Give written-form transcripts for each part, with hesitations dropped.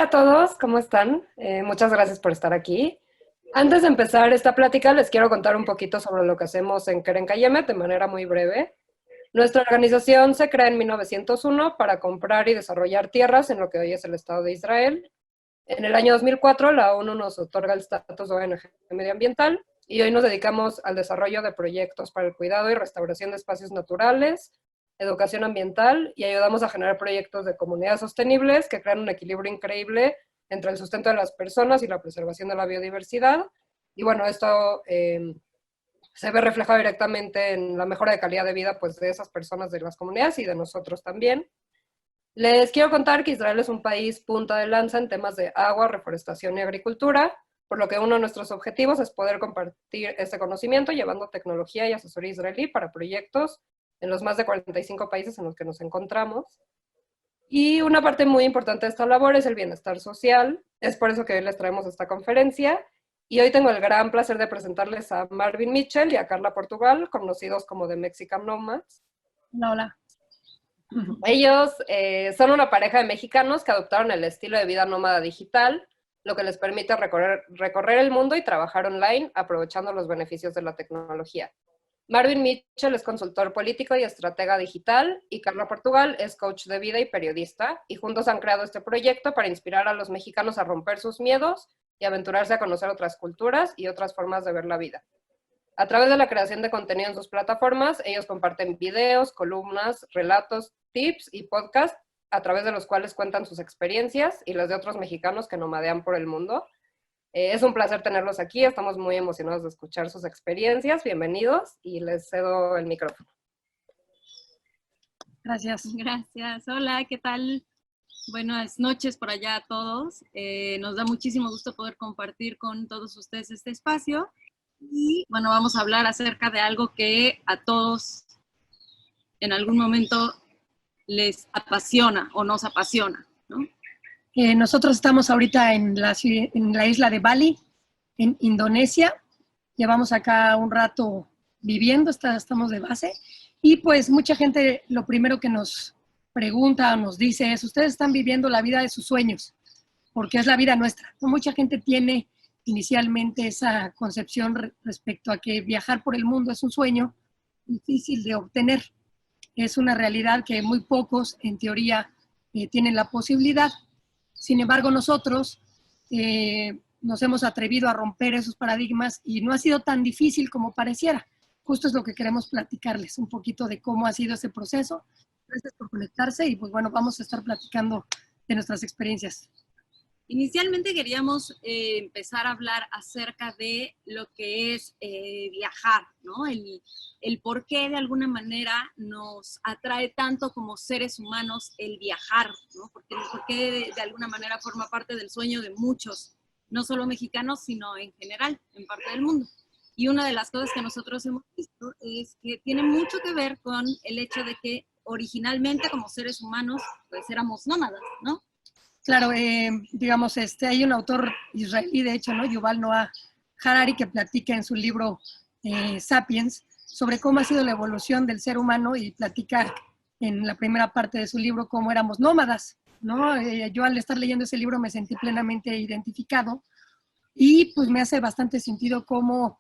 Hola a todos, ¿cómo están? Muchas gracias por estar aquí. Antes de empezar esta plática, les quiero contar un poquito sobre lo que hacemos en Keren Kayemet de manera muy breve. Nuestra organización se crea en 1901 para comprar y desarrollar tierras en lo que hoy es el Estado de Israel. En el año 2004, la ONU nos otorga el estatus de ONG medioambiental y hoy nos dedicamos al desarrollo de proyectos para el cuidado y restauración de espacios naturales, educación ambiental y ayudamos a generar proyectos de comunidades sostenibles que crean un equilibrio increíble entre el sustento de las personas y la preservación de la biodiversidad. Y bueno, esto se ve reflejado directamente en la mejora de calidad de vida pues, de esas personas, de las comunidades y de nosotros también. Les quiero contar que Israel es un país punta de lanza en temas de agua, reforestación y agricultura, por lo que uno de nuestros objetivos es poder compartir este conocimiento llevando tecnología y asesoría israelí para proyectos en los más de 45 países en los que nos encontramos. Y una parte muy importante de esta labor es el bienestar social. Es por eso que hoy les traemos esta conferencia. Y hoy tengo el gran placer de presentarles a Marvin Mitchell y a Carla Portugal, conocidos como The Mexican Nomads. Hola, hola. Ellos son una pareja de mexicanos que adoptaron el estilo de vida nómada digital, lo que les permite recorrer el mundo y trabajar online aprovechando los beneficios de la tecnología. Marvin Mitchell es consultor político y estratega digital y Carla Portugal es coach de vida y periodista y juntos han creado este proyecto para inspirar a los mexicanos a romper sus miedos y aventurarse a conocer otras culturas y otras formas de ver la vida. A través de la creación de contenido en sus plataformas, ellos comparten videos, columnas, relatos, tips y podcasts a través de los cuales cuentan sus experiencias y las de otros mexicanos que nomadean por el mundo. Es un placer tenerlos aquí, estamos muy emocionados de escuchar sus experiencias. Bienvenidos y les cedo el micrófono. Gracias. Gracias. Hola, ¿qué tal? Buenas noches por allá a todos. Nos da muchísimo gusto poder compartir con todos ustedes este espacio. Y bueno, vamos a hablar acerca de algo que a todos en algún momento les apasiona o nos apasiona, ¿no? Nosotros estamos ahorita en la isla de Bali, en Indonesia. Llevamos acá un rato viviendo, estamos de base. Y pues mucha gente lo primero que nos pregunta o nos dice es, ustedes están viviendo la vida de sus sueños, porque es la vida nuestra. Mucha gente tiene inicialmente esa concepción respecto a que viajar por el mundo es un sueño difícil de obtener. Es una realidad que muy pocos, en teoría, tienen la posibilidad. Sin embargo, nosotros nos hemos atrevido a romper esos paradigmas y no ha sido tan difícil como pareciera. Justo es lo que queremos platicarles, un poquito de cómo ha sido ese proceso. Gracias por conectarse y pues bueno, vamos a estar platicando de nuestras experiencias. Inicialmente queríamos empezar a hablar acerca de lo que es viajar, ¿no? El por qué de alguna manera nos atrae tanto como seres humanos el viajar, ¿no? Porque el por qué de alguna manera forma parte del sueño de muchos, no solo mexicanos, sino en general, en parte del mundo. Y una de las cosas que nosotros hemos visto es que tiene mucho que ver con el hecho de que originalmente como seres humanos pues éramos nómadas, ¿no? Claro, digamos, hay un autor israelí, de hecho, ¿no? Yuval Noah Harari, que platica en su libro Sapiens sobre cómo ha sido la evolución del ser humano y platica en la primera parte de su libro cómo éramos nómadas, ¿no? Yo al estar leyendo ese libro me sentí plenamente identificado y pues me hace bastante sentido cómo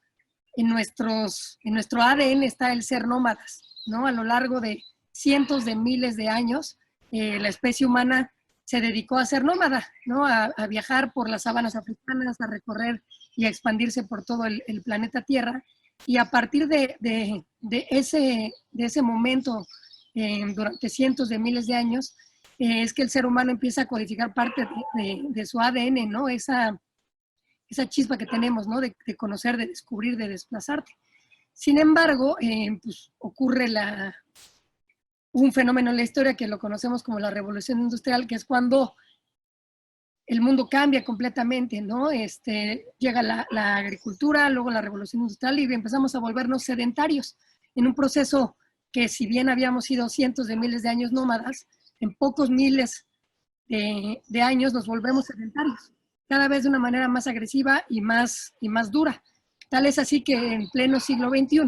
en nuestro ADN está el ser nómadas, ¿no? A lo largo de cientos de miles de años, la especie humana se dedicó a ser nómada, ¿no? A viajar por las sabanas africanas, a recorrer y a expandirse por todo el planeta Tierra. Y a partir de ese momento, durante cientos de miles de años, es que el ser humano empieza a codificar parte de su ADN, ¿no? Esa chispa que tenemos, ¿no? De conocer, de descubrir, de desplazarte. Sin embargo, pues ocurre un fenómeno en la historia que lo conocemos como la revolución industrial, que es cuando el mundo cambia completamente, ¿no? Llega la agricultura, luego la revolución industrial y empezamos a volvernos sedentarios en un proceso que si bien habíamos sido cientos de miles de años nómadas, en pocos miles de años nos volvemos sedentarios, cada vez de una manera más agresiva y más dura. Tal es así que en pleno siglo XXI,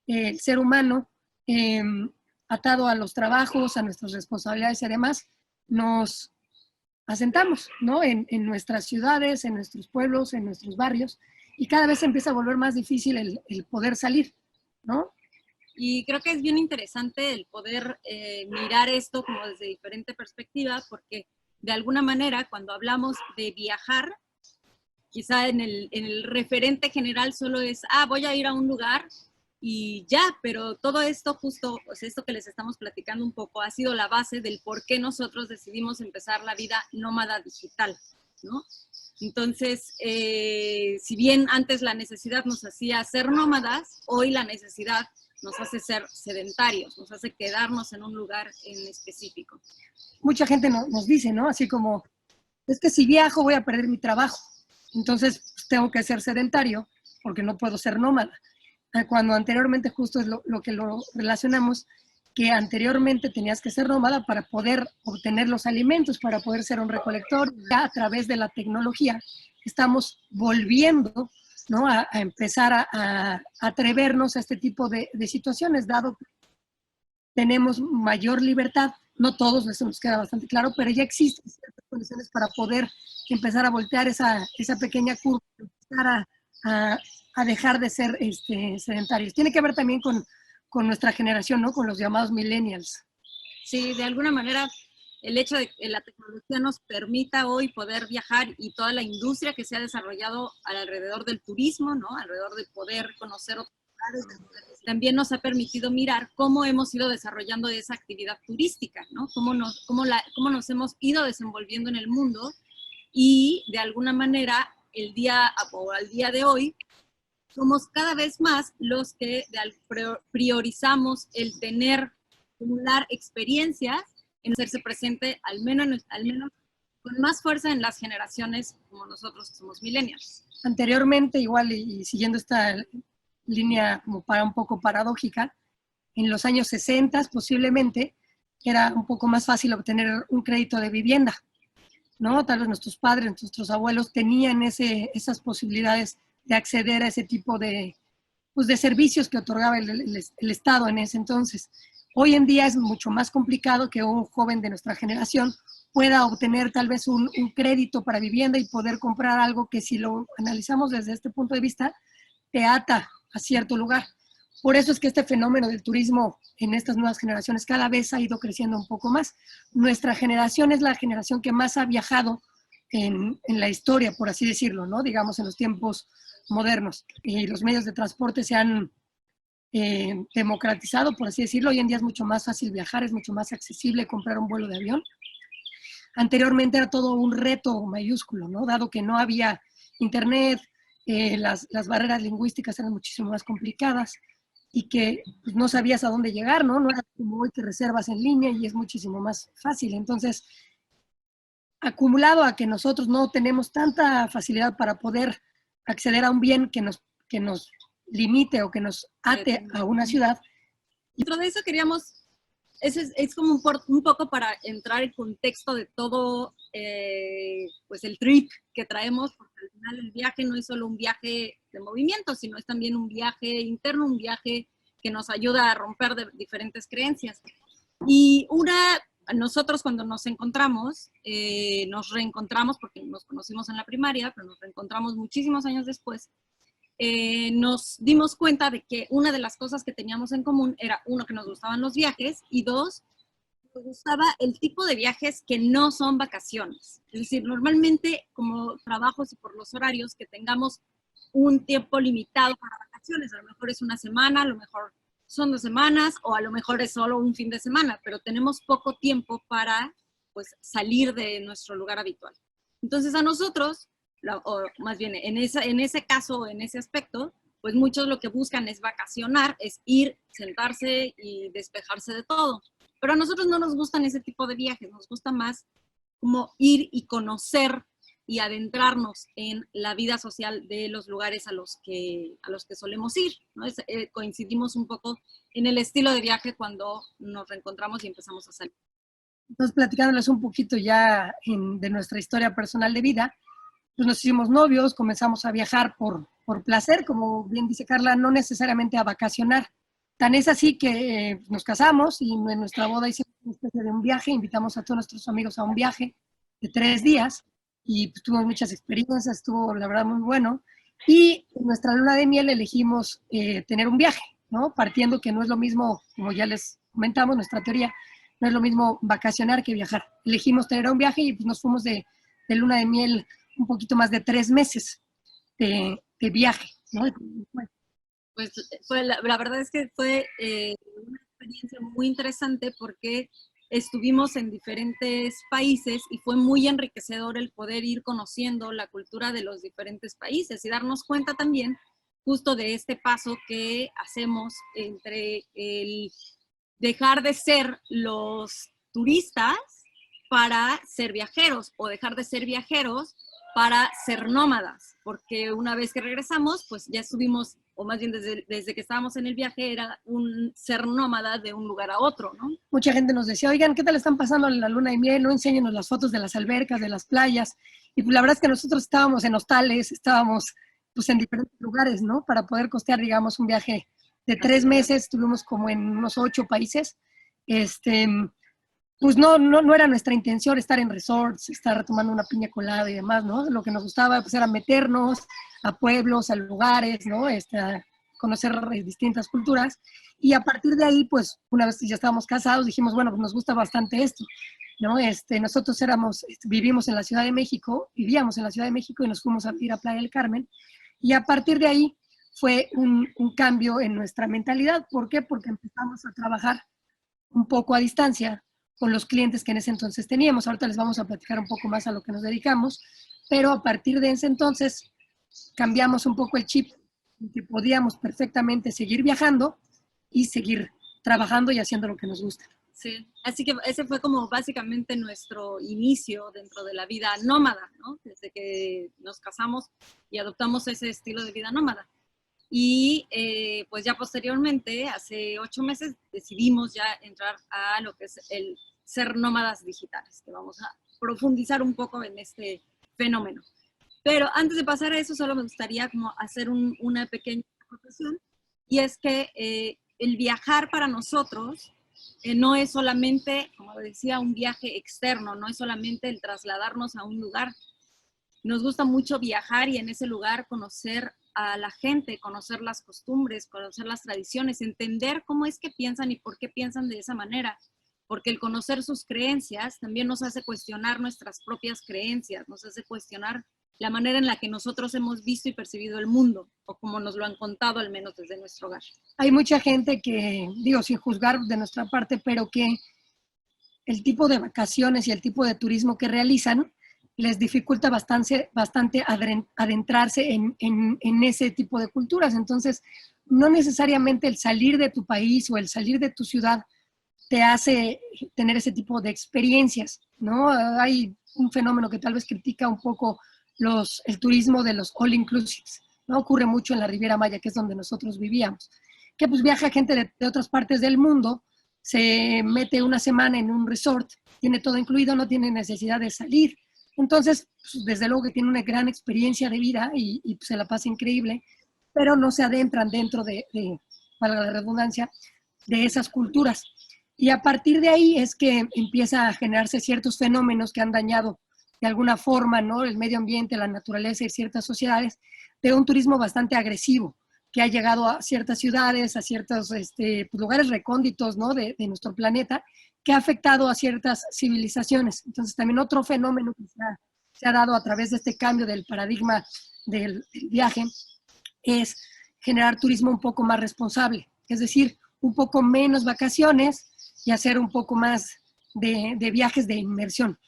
el ser humano, atado a los trabajos, a nuestras responsabilidades y además, nos asentamos, ¿no? En nuestras ciudades, en nuestros pueblos, en nuestros barrios, y cada vez se empieza a volver más difícil el poder salir, ¿no? Y creo que es bien interesante el poder mirar esto como desde diferente perspectiva, porque de alguna manera cuando hablamos de viajar, quizá en el referente general solo es, voy a ir a un lugar y ya, pero todo esto justo, pues esto que les estamos platicando un poco, ha sido la base del por qué nosotros decidimos empezar la vida nómada digital, ¿no? Entonces, si bien antes la necesidad nos hacía ser nómadas, hoy la necesidad nos hace ser sedentarios, nos hace quedarnos en un lugar en específico. Mucha gente nos dice, ¿no? Así como, es que si viajo voy a perder mi trabajo, entonces pues, tengo que ser sedentario porque no puedo ser nómada. Cuando anteriormente justo es lo que lo relacionamos, que anteriormente tenías que ser nómada para poder obtener los alimentos, para poder ser un recolector. Ya a través de la tecnología estamos volviendo, ¿no? a empezar a atrevernos a este tipo de situaciones, dado que tenemos mayor libertad. No todos, eso nos queda bastante claro, pero ya existen ciertas condiciones para poder empezar a voltear esa pequeña curva, empezar a dejar de ser sedentarios. Tiene que ver también con nuestra generación, ¿no? Con los llamados millennials. Sí, de alguna manera el hecho de que la tecnología nos permita hoy poder viajar y toda la industria que se ha desarrollado alrededor del turismo, ¿no? Alrededor de poder conocer otros lugares, también nos ha permitido mirar cómo hemos ido desarrollando esa actividad turística, ¿no? Cómo nos hemos ido desenvolviendo en el mundo y de alguna manera al día de hoy somos cada vez más los que priorizamos el acumular experiencias, en hacerse presente al menos con más fuerza en las generaciones como nosotros que somos millennials. Anteriormente, igual, y siguiendo esta línea como para un poco paradójica, en los años 60 posiblemente era un poco más fácil obtener un crédito de vivienda, ¿no? Tal vez nuestros padres, nuestros abuelos tenían esas posibilidades de acceder a ese tipo de servicios que otorgaba el Estado en ese entonces. Hoy en día es mucho más complicado que un joven de nuestra generación pueda obtener tal vez un crédito para vivienda y poder comprar algo que, si lo analizamos desde este punto de vista, te ata a cierto lugar. Por eso es que este fenómeno del turismo en estas nuevas generaciones cada vez ha ido creciendo un poco más. Nuestra generación es la generación que más ha viajado en la historia, por así decirlo, ¿no? Digamos, en los tiempos modernos. Y los medios de transporte se han democratizado, por así decirlo. Hoy en día es mucho más fácil viajar, es mucho más accesible comprar un vuelo de avión. Anteriormente era todo un reto mayúsculo, ¿no? Dado que no había internet, las barreras lingüísticas eran muchísimo más complicadas y que pues, no sabías a dónde llegar, ¿no? No era como hoy que reservas en línea y es muchísimo más fácil. Entonces, acumulado a que nosotros no tenemos tanta facilidad para poder acceder a un bien que nos limite o que nos ate a una ciudad. Dentro de eso queríamos, es como un poco para entrar en contexto de todo pues el trip que traemos, porque al final el viaje no es solo un viaje de movimiento, sino es también un viaje interno, un viaje que nos ayuda a romper de diferentes creencias. Y nosotros cuando nos encontramos, nos reencontramos porque nos conocimos en la primaria, pero nos reencontramos muchísimos años después, nos dimos cuenta de que una de las cosas que teníamos en común era, uno, que nos gustaban los viajes, y dos, nos gustaba el tipo de viajes que no son vacaciones. Es decir, normalmente como trabajos y por los horarios, que tengamos un tiempo limitado para vacaciones, a lo mejor es una semana, a lo mejor son 2 semanas, o a lo mejor es solo un fin de semana, pero tenemos poco tiempo para pues, salir de nuestro lugar habitual. Entonces a nosotros, o más bien en ese caso, en ese aspecto, pues muchos lo que buscan es vacacionar, es ir, sentarse y despejarse de todo. Pero a nosotros no nos gustan ese tipo de viajes, nos gusta más como ir y conocer y adentrarnos en la vida social de los lugares a los que solemos ir, ¿no? Coincidimos un poco en el estilo de viaje cuando nos reencontramos y empezamos a salir. Entonces, platicándoles un poquito ya de nuestra historia personal de vida, pues nos hicimos novios, comenzamos a viajar por placer, como bien dice Carla, no necesariamente a vacacionar. Tan es así que nos casamos y en nuestra boda hicimos una especie de un viaje, invitamos a todos nuestros amigos a un viaje. de 3 días y pues, tuvimos muchas experiencias, estuvo la verdad muy bueno. Y en nuestra luna de miel elegimos tener un viaje, ¿no? Partiendo que no es lo mismo, como ya les comentamos, nuestra teoría, no es lo mismo vacacionar que viajar. Elegimos tener un viaje y pues, nos fuimos de luna de miel un poquito más de 3 meses de viaje, ¿no? Pues la verdad es que fue una experiencia muy interesante porque estuvimos en diferentes países y fue muy enriquecedor el poder ir conociendo la cultura de los diferentes países y darnos cuenta también justo de este paso que hacemos entre el dejar de ser los turistas para ser viajeros o dejar de ser viajeros para ser nómadas, porque una vez que regresamos, pues ya estuvimos, o más bien desde que estábamos en el viaje, era un ser nómada de un lugar a otro, ¿no? Mucha gente nos decía, oigan, ¿qué tal están pasando la luna de miel? No enséñenos las fotos de las albercas, de las playas. Y pues la verdad es que nosotros estábamos en hostales, estábamos pues en diferentes lugares, ¿no? Para poder costear, digamos, un viaje de 3 meses, estuvimos como en unos 8 países. Pues no era nuestra intención estar en resorts, estar tomando una piña colada y demás, ¿no? Lo que nos gustaba pues era meternos a pueblos, a lugares, ¿no? A conocer distintas culturas. Y a partir de ahí, pues una vez que ya estábamos casados, dijimos, bueno, pues nos gusta bastante esto, ¿no? Nosotros vivimos en la Ciudad de México, vivíamos en la Ciudad de México y nos fuimos a ir a Playa del Carmen. Y a partir de ahí fue un cambio en nuestra mentalidad. ¿Por qué? Porque empezamos a trabajar un poco a distancia con los clientes que en ese entonces teníamos. Ahorita les vamos a platicar un poco más a lo que nos dedicamos, pero a partir de ese entonces cambiamos un poco el chip, que podíamos perfectamente seguir viajando y seguir trabajando y haciendo lo que nos gusta. Sí, así que ese fue como básicamente nuestro inicio dentro de la vida nómada, ¿no? Desde que nos casamos y adoptamos ese estilo de vida nómada. Y pues ya posteriormente, hace 8 meses, decidimos ya entrar a lo que es el ser nómadas digitales, que vamos a profundizar un poco en este fenómeno. Pero antes de pasar a eso, solo me gustaría como hacer una pequeña acotación, y es que el viajar para nosotros no es solamente, como decía, un viaje externo, no es solamente el trasladarnos a un lugar. Nos gusta mucho viajar y en ese lugar conocer a la gente, conocer las costumbres, conocer las tradiciones, entender cómo es que piensan y por qué piensan de esa manera. Porque el conocer sus creencias también nos hace cuestionar nuestras propias creencias, nos hace cuestionar la manera en la que nosotros hemos visto y percibido el mundo, o como nos lo han contado, al menos desde nuestro hogar. Hay mucha gente que, digo, sin juzgar de nuestra parte, pero que el tipo de vacaciones y el tipo de turismo que realizan les dificulta bastante adentrarse en ese tipo de culturas. Entonces, no necesariamente el salir de tu país o el salir de tu ciudad te hace tener ese tipo de experiencias, ¿no? Hay un fenómeno que tal vez critica un poco el turismo de los all inclusives, ¿no? Ocurre mucho en la Riviera Maya, que es donde nosotros vivíamos, que pues viaja gente de otras partes del mundo, se mete una semana en un resort, tiene todo incluido, no tiene necesidad de salir. Entonces, pues, desde luego que tiene una gran experiencia de vida y pues, se la pasa increíble, pero no se adentran dentro valga la redundancia, de esas culturas. Y a partir de ahí es que empieza a generarse ciertos fenómenos que han dañado de alguna forma, ¿no? El medio ambiente, la naturaleza y ciertas sociedades, de un turismo bastante agresivo, que ha llegado a ciertas ciudades, a ciertos pues, lugares recónditos, ¿no? de nuestro planeta, que ha afectado a ciertas civilizaciones. Entonces también otro fenómeno que se ha dado a través de este cambio del paradigma del viaje es generar turismo un poco más responsable, es decir, un poco menos vacaciones y hacer un poco más de viajes de inmersión.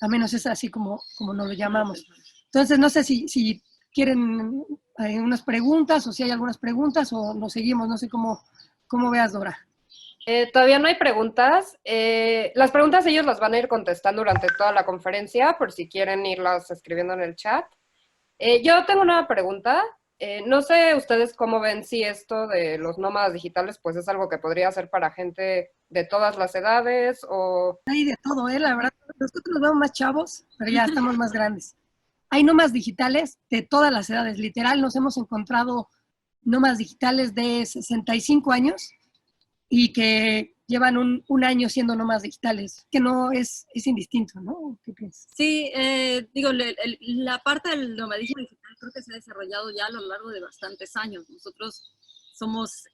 Al menos es así como nos lo llamamos. Entonces, no sé si quieren unas preguntas o si hay algunas preguntas o nos seguimos, no sé cómo veas, Dora. Todavía no hay preguntas. Las preguntas ellos las van a ir contestando durante toda la conferencia, por si quieren irlas escribiendo en el chat. Yo tengo una pregunta. No sé ustedes cómo ven si esto de los nómadas digitales pues es algo que podría ser para gente de todas las edades o... Hay de todo, la verdad. Nosotros nos vemos más chavos, pero ya estamos más grandes. Hay nómadas digitales de todas las edades. Literal, nos hemos encontrado nómadas digitales de 65 años y que llevan un año siendo nómadas digitales, que no es indistinto, ¿no? ¿Qué piensas? Sí, digo, la parte del nomadismo digital creo que se ha desarrollado ya a lo largo de bastantes años. Nosotros somos,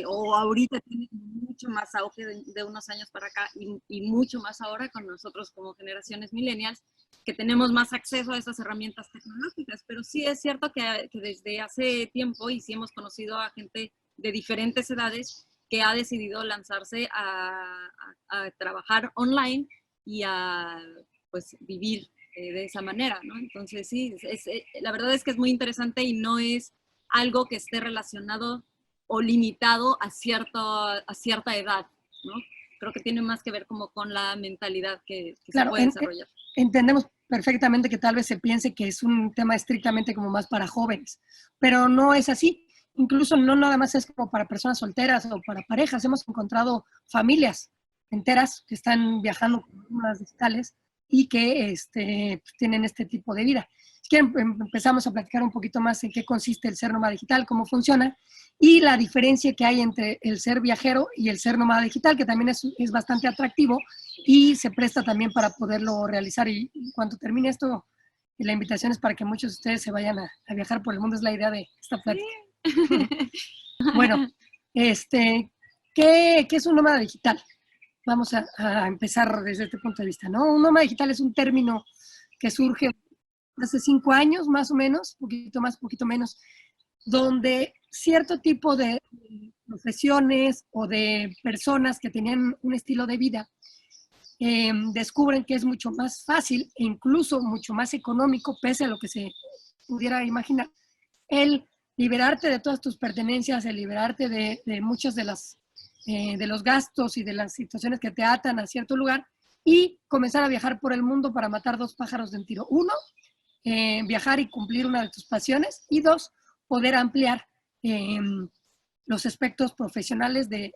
o ahorita tiene mucho más auge de unos años para acá y mucho más ahora con nosotros como generaciones millennials, que tenemos más acceso a estas herramientas tecnológicas. Pero sí es cierto que desde hace tiempo, y sí hemos conocido a gente de diferentes edades que ha decidido lanzarse a trabajar online y a pues vivir de esa manera, ¿no? Entonces sí, la verdad es que es muy interesante y no es algo que esté relacionado o limitado a cierta edad, ¿no? Creo que tiene más que ver como con la mentalidad que Claro, se puede desarrollar. Entendemos perfectamente que tal vez se piense que es un tema estrictamente como más para jóvenes, pero no es así. Incluso no nada más es como para personas solteras o para parejas. Hemos encontrado familias enteras que están viajando con nómadas digitales y que pues, tienen este tipo de vida. Si quieren, empezamos a platicar un poquito más en qué consiste el ser nómada digital, cómo funciona y la diferencia que hay entre el ser viajero y el ser nómada digital, que también es bastante atractivo y se presta también para poderlo realizar. Y cuando termine esto, la invitación es para que muchos de ustedes se vayan a viajar por el mundo, es la idea de esta plática. Bueno, ¿qué es un nómada digital? Vamos a empezar desde este punto de vista, ¿no? Un nómada digital es un término que surge hace 5 años, más o menos, poquito más, poquito menos, donde cierto tipo de profesiones o de personas que tenían un estilo de vida descubren que es mucho más fácil e incluso mucho más económico, pese a lo que se pudiera imaginar, el liberarte de todas tus pertenencias, el liberarte de muchas de los gastos y de las situaciones que te atan a cierto lugar y comenzar a viajar por el mundo para matar 2 pájaros de un tiro. 1, viajar y cumplir una de tus pasiones, y 2, poder ampliar los aspectos profesionales de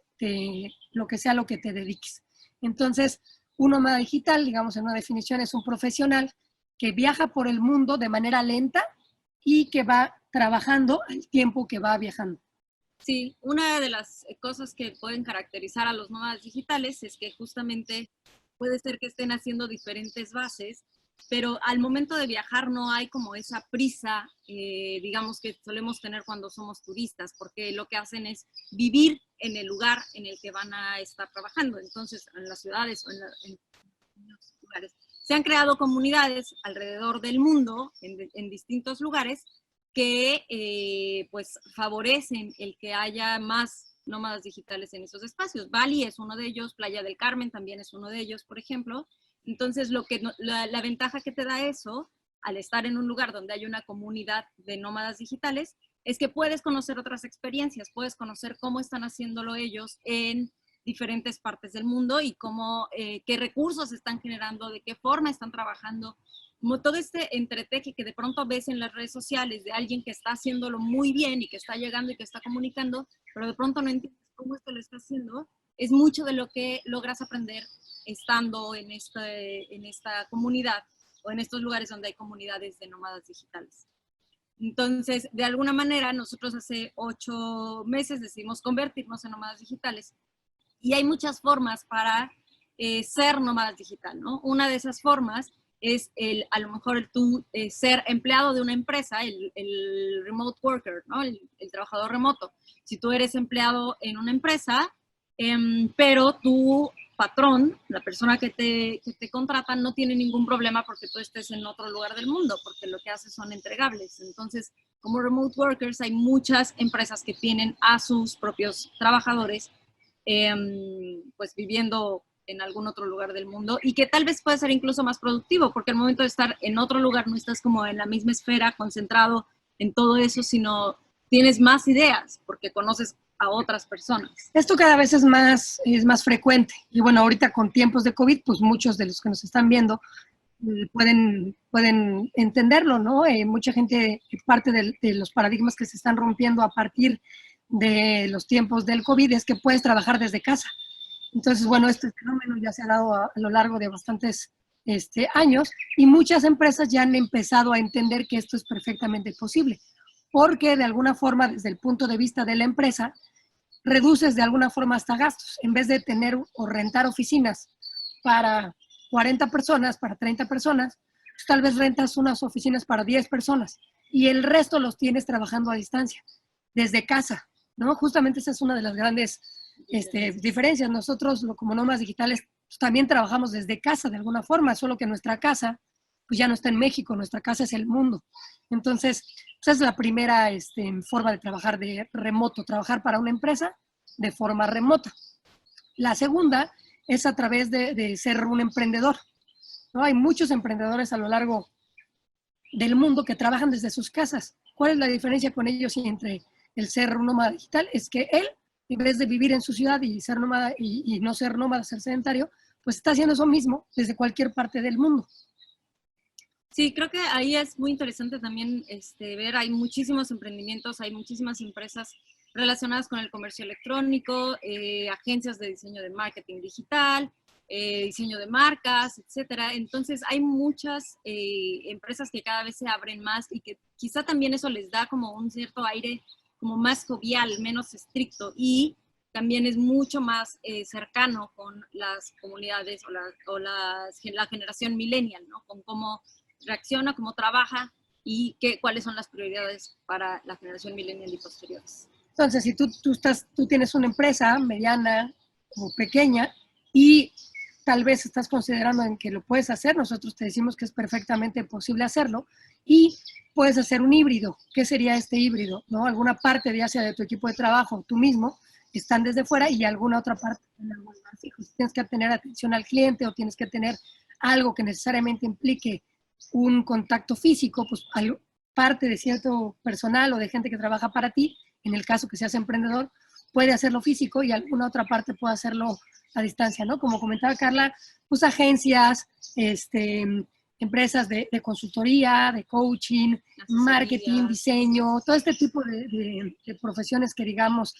lo que sea lo que te dediques. Entonces, un nómada digital, digamos en una definición, es un profesional que viaja por el mundo de manera lenta y que va trabajando al tiempo que va viajando. Sí, una de las cosas que pueden caracterizar a los nómadas digitales es que justamente puede ser que estén haciendo diferentes bases, pero al momento de viajar no hay como esa prisa, digamos, que solemos tener cuando somos turistas, porque lo que hacen es vivir en el lugar en el que van a estar trabajando. Entonces, en las ciudades o en los lugares, se han creado comunidades alrededor del mundo, en distintos lugares, que pues favorecen el que haya más nómadas digitales en esos espacios. Bali es uno de ellos, Playa del Carmen también es uno de ellos, por ejemplo. Entonces, la ventaja que te da eso, al estar en un lugar donde hay una comunidad de nómadas digitales, es que puedes conocer otras experiencias, puedes conocer cómo están haciéndolo ellos en diferentes partes del mundo y qué recursos están generando, de qué forma están trabajando. Como todo este entreteje que de pronto ves en las redes sociales de alguien que está haciéndolo muy bien y que está llegando y que está comunicando, pero de pronto no entiendes cómo esto lo está haciendo, es mucho de lo que logras aprender estando en esta comunidad o en estos lugares donde hay comunidades de nómadas digitales. Entonces, de alguna manera, nosotros hace 8 meses decidimos convertirnos en nómadas digitales y hay muchas formas para ser nómadas digital, ¿no? Una de esas formas es a lo mejor tú ser empleado de una empresa, el remote worker, ¿no? El trabajador remoto. Si tú eres empleado en una empresa, pero tu patrón, la persona que te contrata, no tiene ningún problema porque tú estés en otro lugar del mundo, porque lo que haces son entregables. Entonces, como remote workers, hay muchas empresas que tienen a sus propios trabajadores pues viviendo en algún otro lugar del mundo y que tal vez puede ser incluso más productivo, porque al momento de estar en otro lugar no estás como en la misma esfera, concentrado en todo eso, sino tienes más ideas porque conoces a otras personas. Esto cada vez es más frecuente. Y bueno, ahorita con tiempos de COVID, pues muchos de los que nos están viendo pueden entenderlo, ¿no? Mucha gente, parte de los paradigmas que se están rompiendo a partir de los tiempos del COVID es que puedes trabajar desde casa. Entonces, bueno, este fenómeno ya se ha dado a lo largo de bastantes años y muchas empresas ya han empezado a entender que esto es perfectamente posible, porque de alguna forma, desde el punto de vista de la empresa, reduces de alguna forma hasta gastos. En vez de tener o rentar oficinas para 40 personas, para 30 personas, pues tal vez rentas unas oficinas para 10 personas y el resto los tienes trabajando a distancia, desde casa, ¿no? Justamente esa es una de las grandes diferencias. Nosotros, como nómadas digitales, pues, también trabajamos desde casa de alguna forma, solo que nuestra casa pues ya no está en México, nuestra casa es el mundo. Entonces, esa es la primera forma de trabajar de remoto, trabajar para una empresa de forma remota. La segunda es a través de ser un emprendedor, ¿no? Hay muchos emprendedores a lo largo del mundo que trabajan desde sus casas. ¿Cuál es la diferencia con ellos y entre el ser un nómada digital? Es que él, en vez de vivir en su ciudad y ser nómada y no ser nómada, ser sedentario, pues está haciendo eso mismo desde cualquier parte del mundo. Sí, creo que ahí es muy interesante también ver, hay muchísimos emprendimientos, hay muchísimas empresas relacionadas con el comercio electrónico, agencias de diseño de marketing digital, diseño de marcas, etcétera. Entonces hay muchas empresas que cada vez se abren más y que quizá también eso les da como un cierto aire como más jovial, menos estricto y también es mucho más cercano con las comunidades o la generación millennial, ¿no? Con cómo reacciona, cómo trabaja y cuáles son las prioridades para la generación millennial y posteriores. Entonces, si tú tienes una empresa mediana o pequeña y tal vez estás considerando en que lo puedes hacer, nosotros te decimos que es perfectamente posible hacerlo y puedes hacer un híbrido. ¿Qué sería este híbrido? ¿No? Alguna parte, ya sea de tu equipo de trabajo, tú mismo, están desde fuera y alguna otra parte en algún más fijo. Si tienes que tener atención al cliente o tienes que tener algo que necesariamente implique un contacto físico, pues parte de cierto personal o de gente que trabaja para ti, en el caso que seas emprendedor, puede hacerlo físico y alguna otra parte puede hacerlo a distancia, ¿no? Como comentaba Carla, pues agencias, empresas de consultoría, de coaching, marketing, diseño, todo este tipo de profesiones que digamos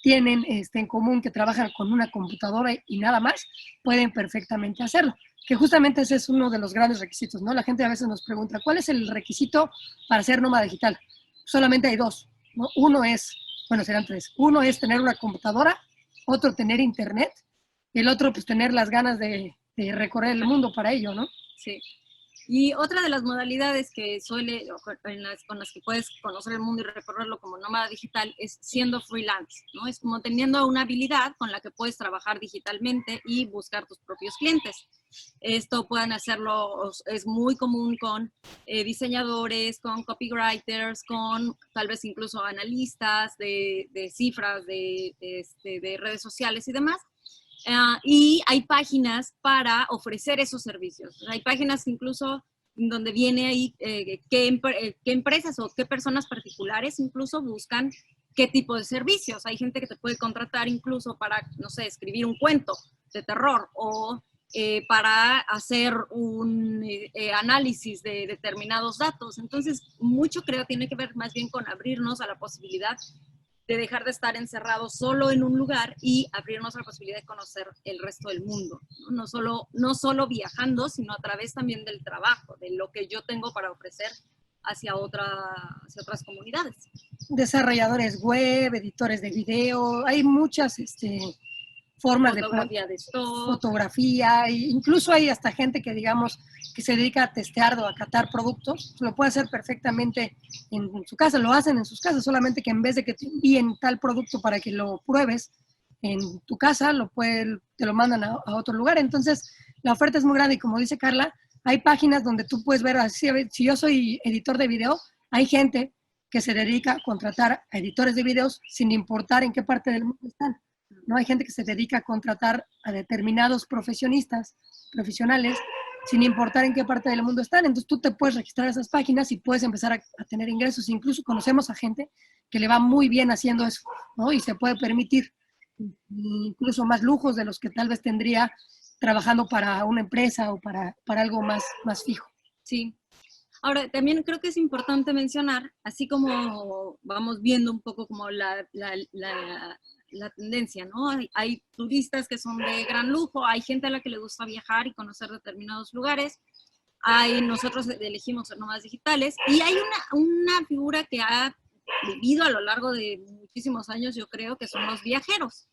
tienen en común, que trabajan con una computadora y nada más, pueden perfectamente hacerlo. Que justamente ese es uno de los grandes requisitos, ¿no? La gente a veces nos pregunta, ¿cuál es el requisito para ser nómada digital? Solamente hay dos, ¿no? Uno es, bueno, serán tres. Uno es tener una computadora, otro tener internet, y el otro pues tener las ganas de recorrer el mundo para ello, ¿no? Sí. Y otra de las modalidades que con las que puedes conocer el mundo y recorrerlo como nómada digital es siendo freelance, ¿no? Es como teniendo una habilidad con la que puedes trabajar digitalmente y buscar tus propios clientes. Esto pueden hacerlo, es muy común con diseñadores, con copywriters, con tal vez incluso analistas de cifras, de redes sociales y demás. Y hay páginas para ofrecer esos servicios. Hay páginas incluso donde viene ahí qué empresas o qué personas particulares incluso buscan qué tipo de servicios. Hay gente que te puede contratar incluso para, no sé, escribir un cuento de terror o para hacer un análisis de determinados datos. Entonces, mucho creo tiene que ver más bien con abrirnos a la posibilidad de dejar de estar encerrados solo en un lugar y abrirnos a la posibilidad de conocer el resto del mundo, ¿no? No solo viajando, sino a través también del trabajo, de lo que yo tengo para ofrecer hacia otras comunidades. Desarrolladores web, editores de video, hay muchas formas fotografía de stock. Fotografía, e incluso hay hasta gente que digamos que se dedica a testear o a catar productos, lo puede hacer perfectamente en su casa, lo hacen en sus casas, solamente que en vez de que te envíen tal producto para que lo pruebes en tu casa, te lo mandan a otro lugar. Entonces la oferta es muy grande y como dice Carla, hay páginas donde tú puedes ver, si yo soy editor de video, hay gente que se dedica a contratar a editores de videos sin importar en qué parte del mundo están. ¿No? Hay gente que se dedica a contratar a determinados profesionales, sin importar en qué parte del mundo están. Entonces tú te puedes registrar a esas páginas y puedes empezar a tener ingresos. Incluso conocemos a gente que le va muy bien haciendo eso, ¿no? Y se puede permitir incluso más lujos de los que tal vez tendría trabajando para una empresa o para algo más fijo. Sí. Ahora, también creo que es importante mencionar, así como vamos viendo un poco como la tendencia, ¿no? Hay turistas que son de gran lujo, hay gente a la que le gusta viajar y conocer determinados lugares, nosotros elegimos ser nómadas digitales y hay una figura que ha vivido a lo largo de muchísimos años, yo creo que son los viajeros,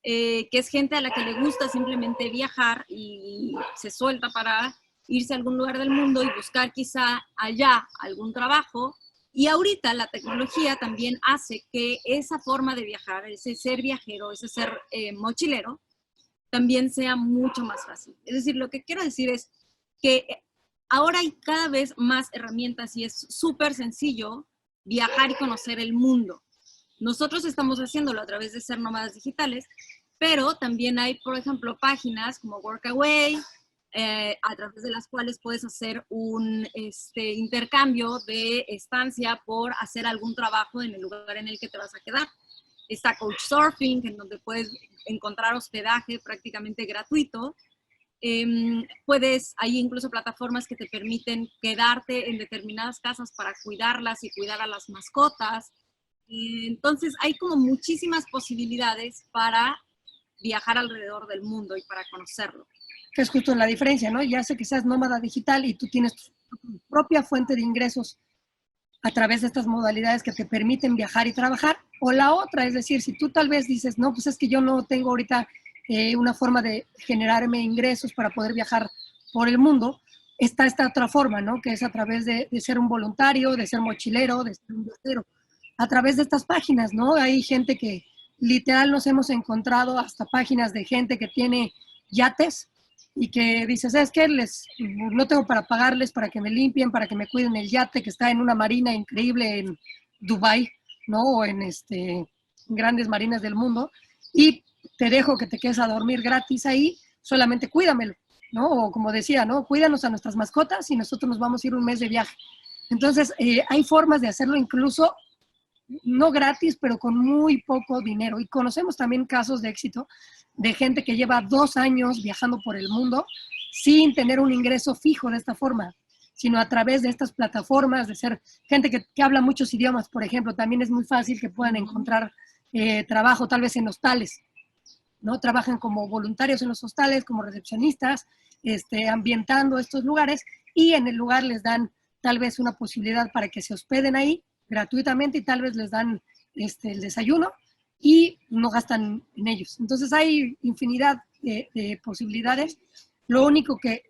que es gente a la que le gusta simplemente viajar y se suelta para irse a algún lugar del mundo y buscar quizá allá algún trabajo. Y ahorita la tecnología también hace que esa forma de viajar, ese ser viajero, ese ser mochilero, también sea mucho más fácil. Es decir, lo que quiero decir es que ahora hay cada vez más herramientas y es súper sencillo viajar y conocer el mundo. Nosotros estamos haciéndolo a través de ser nómadas digitales, pero también hay, por ejemplo, páginas como Workaway, a través de las cuales puedes hacer un intercambio de estancia por hacer algún trabajo en el lugar en el que te vas a quedar. Está Couchsurfing, en donde puedes encontrar hospedaje prácticamente gratuito. Hay incluso plataformas que te permiten quedarte en determinadas casas para cuidarlas y cuidar a las mascotas. Entonces hay como muchísimas posibilidades para viajar alrededor del mundo y para conocerlo. Que es justo la diferencia, ¿no? Ya sea que seas nómada digital y tú tienes tu propia fuente de ingresos a través de estas modalidades que te permiten viajar y trabajar, o la otra, es decir, si tú tal vez dices, no, pues es que yo no tengo ahorita una forma de generarme ingresos para poder viajar por el mundo, está esta otra forma, ¿no? Que es a través de ser un voluntario, de ser mochilero, de ser un viajero, a través de estas páginas, ¿no? Hay gente que literal nos hemos encontrado hasta páginas de gente que tiene yates y que dices, ¿sabes qué? No tengo para pagarles, para que me limpien, para que me cuiden el yate que está en una marina increíble en Dubái, ¿no? O en grandes marinas del mundo, y te dejo que te quedes a dormir gratis ahí, solamente cuídamelo, ¿no? O como decía, ¿no? Cuídanos a nuestras mascotas y nosotros nos vamos a ir un mes de viaje. Entonces, hay formas de hacerlo incluso no gratis, pero con muy poco dinero. Y conocemos también casos de éxito de gente que lleva 2 años viajando por el mundo sin tener un ingreso fijo de esta forma, sino a través de estas plataformas, de ser gente que habla muchos idiomas, por ejemplo. También es muy fácil que puedan encontrar trabajo tal vez en hostales, ¿no? Trabajan como voluntarios en los hostales, como recepcionistas, ambientando estos lugares, y en el lugar les dan tal vez una posibilidad para que se hospeden ahí gratuitamente y tal vez les dan el desayuno y no gastan en ellos. Entonces hay infinidad de posibilidades. Lo único que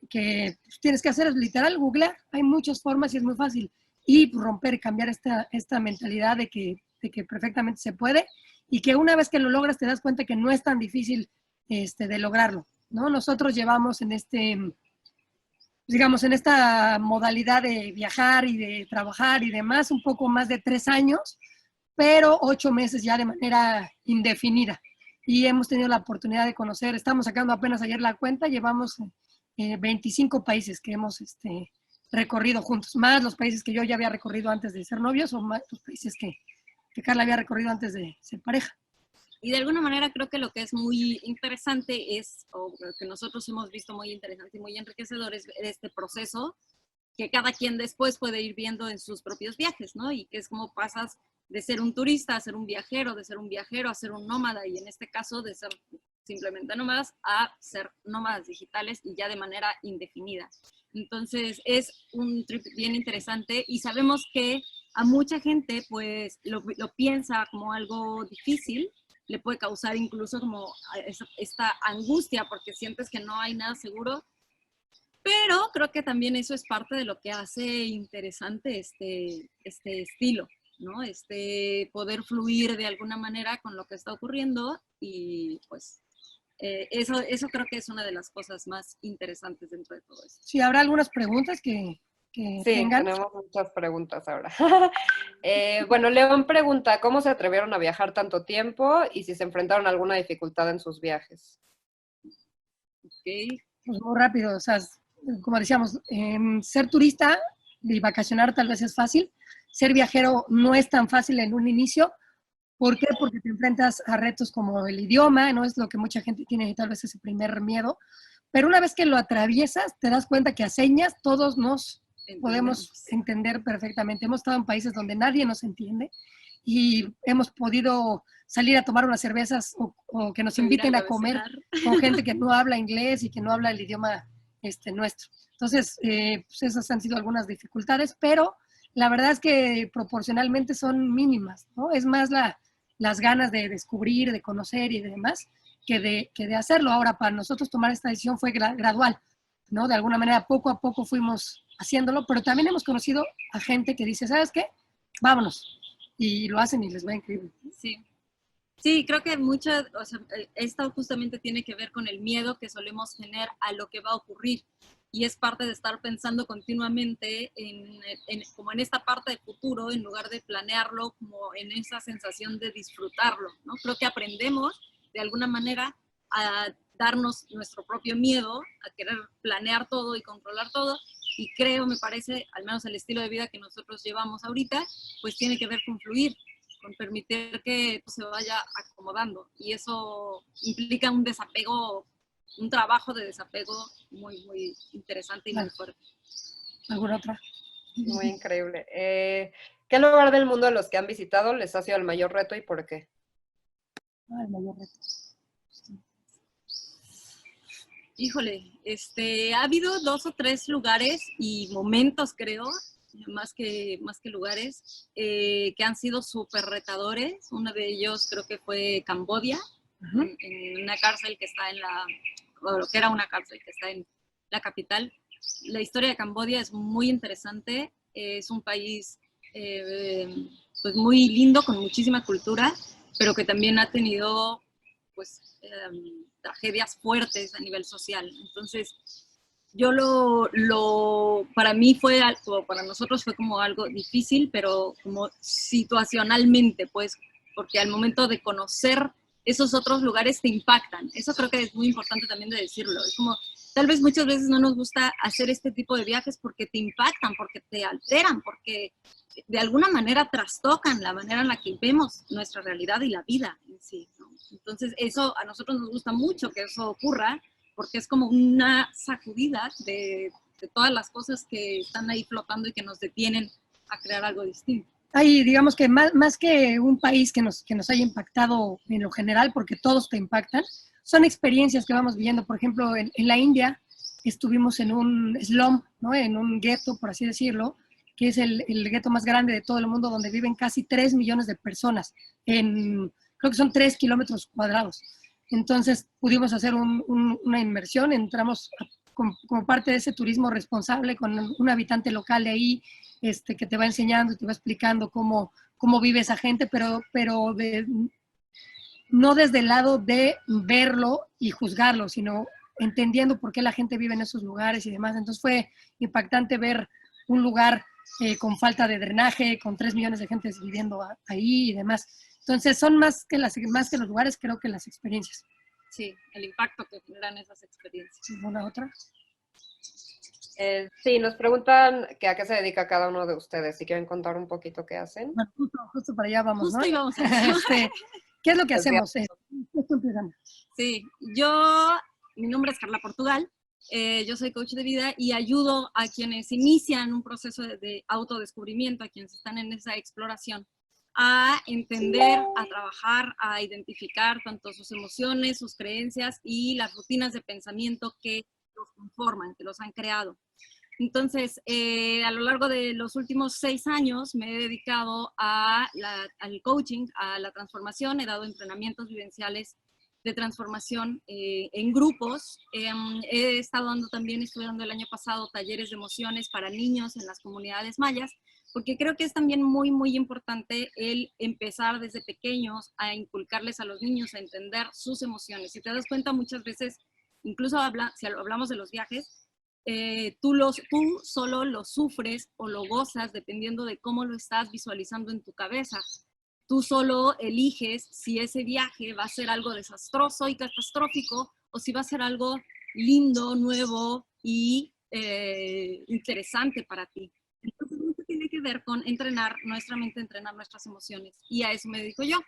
tienes que hacer es literal googlear. Hay muchas formas y es muy fácil. Y romper, cambiar esta mentalidad de que perfectamente se puede y que una vez que lo logras te das cuenta que no es tan difícil de lograrlo, ¿no? Nosotros llevamos en digamos, en esta modalidad de viajar y de trabajar y demás, un poco más de 3 años, pero 8 meses ya de manera indefinida. Y hemos tenido la oportunidad de conocer, estamos sacando apenas ayer la cuenta, llevamos 25 países que hemos recorrido juntos, más los países que yo ya había recorrido antes de ser novios o más los países que Carla había recorrido antes de ser pareja. Y de alguna manera creo que lo que es muy interesante es, o lo que nosotros hemos visto muy interesante y muy enriquecedor, es este proceso que cada quien después puede ir viendo en sus propios viajes, ¿no? Y que es como pasas de ser un turista a ser un viajero, de ser un viajero a ser un nómada, y en este caso de ser simplemente nómadas a ser nómadas digitales y ya de manera indefinida. Entonces es un trip bien interesante y sabemos que a mucha gente pues lo piensa como algo difícil, le puede causar incluso como esta angustia porque sientes que no hay nada seguro, pero creo que también eso es parte de lo que hace interesante este estilo, ¿no? Poder fluir de alguna manera con lo que está ocurriendo y pues eso creo que es una de las cosas más interesantes dentro de todo esto. Sí, ¿habrá algunas preguntas que sí, tengan? Tenemos muchas preguntas ahora. Bueno, León pregunta, ¿cómo se atrevieron a viajar tanto tiempo y si se enfrentaron a alguna dificultad en sus viajes? Okay. Pues muy rápido, o sea, como decíamos, ser turista y vacacionar tal vez es fácil, ser viajero no es tan fácil en un inicio. ¿Por qué? Porque te enfrentas a retos como el idioma, no es lo que mucha gente tiene tal vez ese primer miedo, pero una vez que lo atraviesas te das cuenta que a señas todos nos podemos entender perfectamente. Hemos estado en países donde nadie nos entiende y hemos podido salir a tomar unas cervezas o que nos inviten a comer con gente que no habla inglés y que no habla el idioma nuestro. Entonces, pues esas han sido algunas dificultades, pero la verdad es que proporcionalmente son mínimas, ¿no? Es más las ganas de descubrir, de conocer y demás que de hacerlo. Ahora, para nosotros tomar esta decisión fue gradual, ¿no? De alguna manera, poco a poco fuimos haciéndolo, pero también hemos conocido a gente que dice, ¿sabes qué? Vámonos. Y lo hacen y les va increíble. Sí. Sí, creo que mucho, o sea, esto justamente tiene que ver con el miedo que solemos tener a lo que va a ocurrir. Y es parte de estar pensando continuamente como en esta parte de futuro, en lugar de planearlo, como en esa sensación de disfrutarlo, ¿no? Creo que aprendemos de alguna manera a darnos nuestro propio miedo, a querer planear todo y controlar todo. Y creo, me parece, al menos el estilo de vida que nosotros llevamos ahorita, pues tiene que ver con fluir, con permitir que se vaya acomodando. Y eso implica un desapego, un trabajo de desapego muy, muy interesante y muy fuerte. ¿Alguna otra? Muy increíble. ¿Qué lugar del mundo de los que han visitado les ha sido el mayor reto y por qué? El mayor reto. Híjole, ha habido 2 o 3 lugares y momentos, creo, más que lugares, que han sido súper retadores. Uno de ellos creo que fue Camboya, en una cárcel que está o que era una cárcel que está en la capital. La historia de Camboya es muy interesante, es un país pues muy lindo, con muchísima cultura, pero que también ha tenido pues tragedias fuertes a nivel social. Entonces, yo para mí fue algo, para nosotros fue como algo difícil, pero como situacionalmente, pues, porque al momento de conocer esos otros lugares te impactan. Eso creo que es muy importante también de decirlo. Es como, tal vez muchas veces no nos gusta hacer este tipo de viajes porque te impactan, porque te alteran, porque de alguna manera trastocan la manera en la que vemos nuestra realidad y la vida en sí, ¿no? Entonces, eso a nosotros nos gusta mucho que eso ocurra, porque es como una sacudida de todas las cosas que están ahí flotando y que nos detienen a crear algo distinto. Hay, digamos que más que un país que nos haya impactado en lo general, porque todos te impactan, son experiencias que vamos viviendo. Por ejemplo, en la India estuvimos en un slum, ¿no? En un gueto, por así decirlo, que es el gueto más grande de todo el mundo, donde viven casi 3 millones de personas, creo que son 3 kilómetros cuadrados. Entonces pudimos hacer una inmersión, entramos como parte de ese turismo responsable con un habitante local de ahí, que te va enseñando y te va explicando cómo vive esa gente, pero no desde el lado de verlo y juzgarlo, sino entendiendo por qué la gente vive en esos lugares y demás. Entonces fue impactante ver un lugar con falta de drenaje, con 3 millones de gente viviendo ahí y demás. Entonces son más que los lugares, creo que las experiencias. Sí, el impacto que generan esas experiencias. ¿Una otra? Sí, nos preguntan que a qué se dedica cada uno de ustedes, si quieren contar un poquito qué hacen. Bueno, justo para allá vamos, Justo ¿no? íbamos a eso. ¿Qué es lo que Pues hacemos? Sí, mi nombre es Carla Portugal, yo soy coach de vida y ayudo a quienes inician un proceso de autodescubrimiento, a quienes están en esa exploración, a entender, a trabajar, a identificar tanto sus emociones, sus creencias y las rutinas de pensamiento que los conforman, que los han creado. Entonces, a lo largo de los últimos 6 años me he dedicado al coaching, a la transformación, he dado entrenamientos vivenciales de transformación en grupos. He estado estuve dando el año pasado talleres de emociones para niños en las comunidades mayas, porque creo que es también muy, muy importante el empezar desde pequeños a inculcarles a los niños a entender sus emociones. Si te das cuenta, muchas veces, incluso si hablamos de los viajes, tú solo lo sufres o lo gozas dependiendo de cómo lo estás visualizando en tu cabeza. Tú solo eliges si ese viaje va a ser algo desastroso y catastrófico o si va a ser algo lindo, nuevo y interesante para ti. Entonces, mucho tiene que ver con entrenar nuestra mente, entrenar nuestras emociones. Y a eso me dedico yo.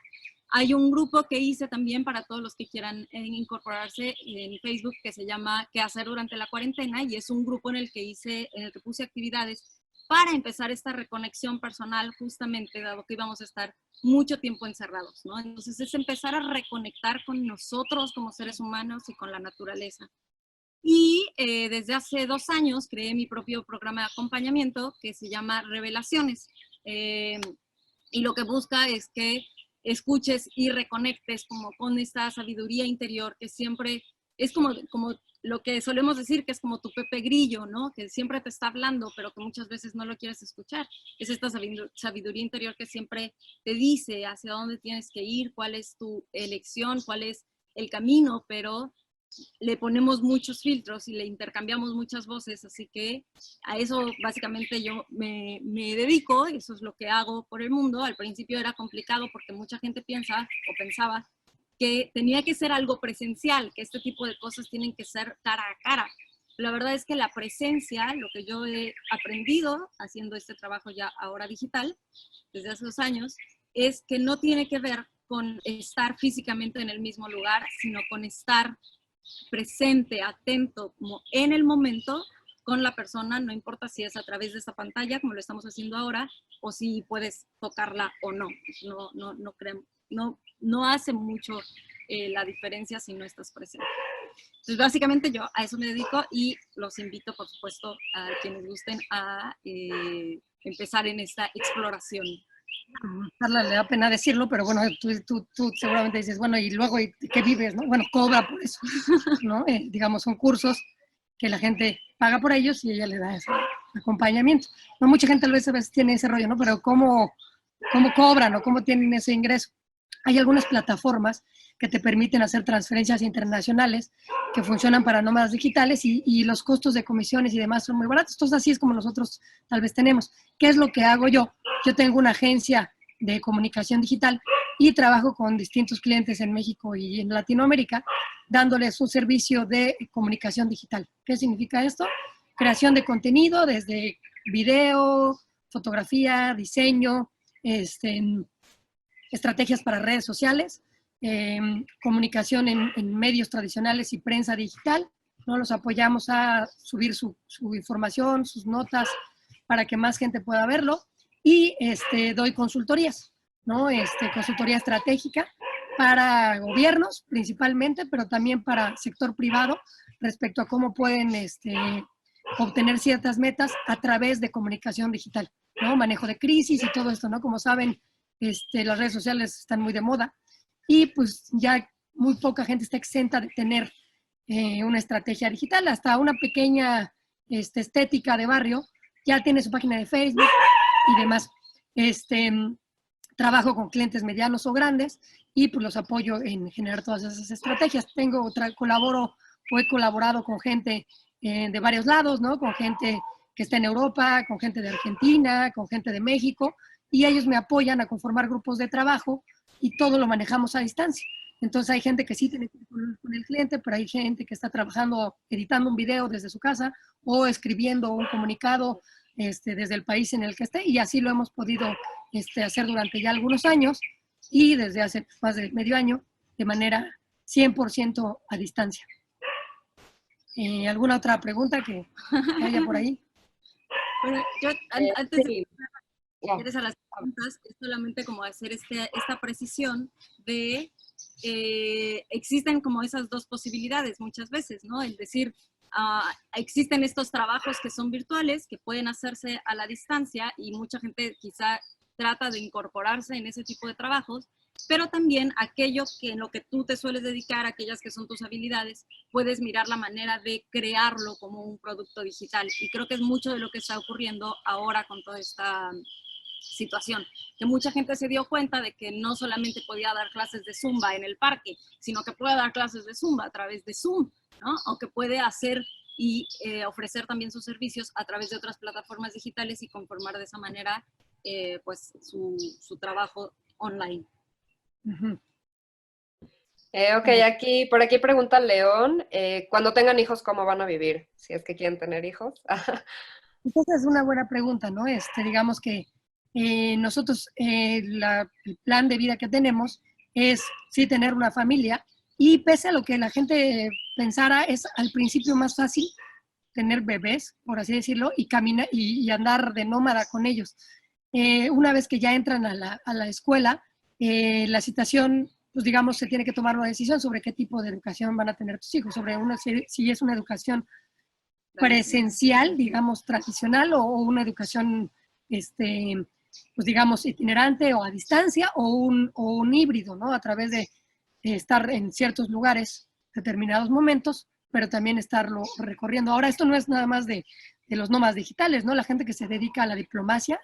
Hay un grupo que hice también para todos los que quieran incorporarse en Facebook que se llama ¿Qué hacer durante la cuarentena? Y es un grupo en el que puse actividades para empezar esta reconexión personal, justamente dado que íbamos a estar mucho tiempo encerrados, ¿no? Entonces es empezar a reconectar con nosotros como seres humanos y con la naturaleza. Y desde hace 2 años creé mi propio programa de acompañamiento que se llama Revelaciones. Y lo que busca es que escuches y reconectes como con esta sabiduría interior que siempre es como lo que solemos decir, que es como tu Pepe Grillo, ¿no? Que siempre te está hablando, pero que muchas veces no lo quieres escuchar. Es esta sabiduría interior que siempre te dice hacia dónde tienes que ir, cuál es tu elección, cuál es el camino, pero le ponemos muchos filtros y le intercambiamos muchas voces, así que a eso básicamente yo me dedico, eso es lo que hago por el mundo. Al principio era complicado porque mucha gente piensa o pensaba que tenía que ser algo presencial, que este tipo de cosas tienen que ser cara a cara. La verdad es que la presencia, lo que yo he aprendido haciendo este trabajo ya ahora digital, desde hace 2 años, es que no tiene que ver con estar físicamente en el mismo lugar, sino con estar presente, atento, como en el momento con la persona, no importa si es a través de esta pantalla, como lo estamos haciendo ahora, o si puedes tocarla o no. No hace mucho la diferencia si no estás presente. Entonces, básicamente yo a eso me dedico y los invito, por supuesto, a quienes gusten a empezar en esta exploración. Carla, le da pena decirlo, pero bueno, tú seguramente dices, bueno, y luego, ¿qué vives? ¿No? Bueno, cobra por eso, ¿no? Digamos, son cursos que la gente paga por ellos y ella le da ese acompañamiento. No mucha gente a veces tiene ese rollo, ¿no? Pero ¿cómo cobran o cómo tienen ese ingreso? Hay algunas plataformas que te permiten hacer transferencias internacionales que funcionan para nómadas digitales y los costos de comisiones y demás son muy baratos. Entonces, así es como nosotros tal vez tenemos. ¿Qué es lo que hago yo? Yo tengo una agencia de comunicación digital y trabajo con distintos clientes en México y en Latinoamérica, dándoles un servicio de comunicación digital. ¿Qué significa esto? Creación de contenido desde video, fotografía, diseño, estrategias para redes sociales, comunicación en medios tradicionales y prensa digital, ¿no? Los apoyamos a subir su información, sus notas, para que más gente pueda verlo. Y doy consultorías, ¿no? Consultoría estratégica para gobiernos principalmente, pero también para sector privado respecto a cómo pueden obtener ciertas metas a través de comunicación digital, ¿no? Manejo de crisis y todo esto, ¿no? Como saben, las redes sociales están muy de moda y pues ya muy poca gente está exenta de tener una estrategia digital. Hasta una pequeña estética de barrio ya tiene su página de Facebook y demás. Trabajo con clientes medianos o grandes y pues los apoyo en generar todas esas estrategias. Colaboro o he colaborado con gente de varios lados, ¿no? Con gente que está en Europa, con gente de Argentina, con gente de México, y ellos me apoyan a conformar grupos de trabajo y todo lo manejamos a distancia. Entonces hay gente que sí tiene que ir con el cliente, pero hay gente que está trabajando, editando un video desde su casa o escribiendo un comunicado desde el país en el que esté, y así lo hemos podido hacer durante ya algunos años y desde hace más de medio año de manera 100% a distancia. ¿Alguna otra pregunta que haya por ahí? Bueno, yo antes sí. de a las preguntas, es solamente como hacer esta precisión de existen como esas dos posibilidades muchas veces, ¿no? El decir, existen estos trabajos que son virtuales, que pueden hacerse a la distancia y mucha gente quizá trata de incorporarse en ese tipo de trabajos, pero también aquello que en lo que tú te sueles dedicar, aquellas que son tus habilidades, puedes mirar la manera de crearlo como un producto digital. Y creo que es mucho de lo que está ocurriendo ahora con toda esta situación, que mucha gente se dio cuenta de que no solamente podía dar clases de Zumba en el parque, sino que puede dar clases de Zumba a través de Zoom, ¿no? O que puede hacer y ofrecer también sus servicios a través de otras plataformas digitales y conformar de esa manera pues su trabajo online. Uh-huh. Ok, por aquí pregunta León, cuando tengan hijos, ¿cómo van a vivir? Si es que quieren tener hijos. Entonces es una buena pregunta, ¿no? Digamos que nosotros, el plan de vida que tenemos es sí tener una familia, y pese a lo que la gente pensara, es al principio más fácil tener bebés, por así decirlo, y caminar y andar de nómada con ellos. Una vez que ya entran a la escuela, la situación pues digamos, se tiene que tomar una decisión sobre qué tipo de educación van a tener tus hijos, sobre si es una educación presencial, digamos, tradicional, o una educación, pues digamos, itinerante o a distancia, o un híbrido, ¿no? A través de estar en ciertos lugares, determinados momentos, pero también estarlo recorriendo. Ahora, esto no es nada más de los nómadas digitales, ¿no? La gente que se dedica a la diplomacia,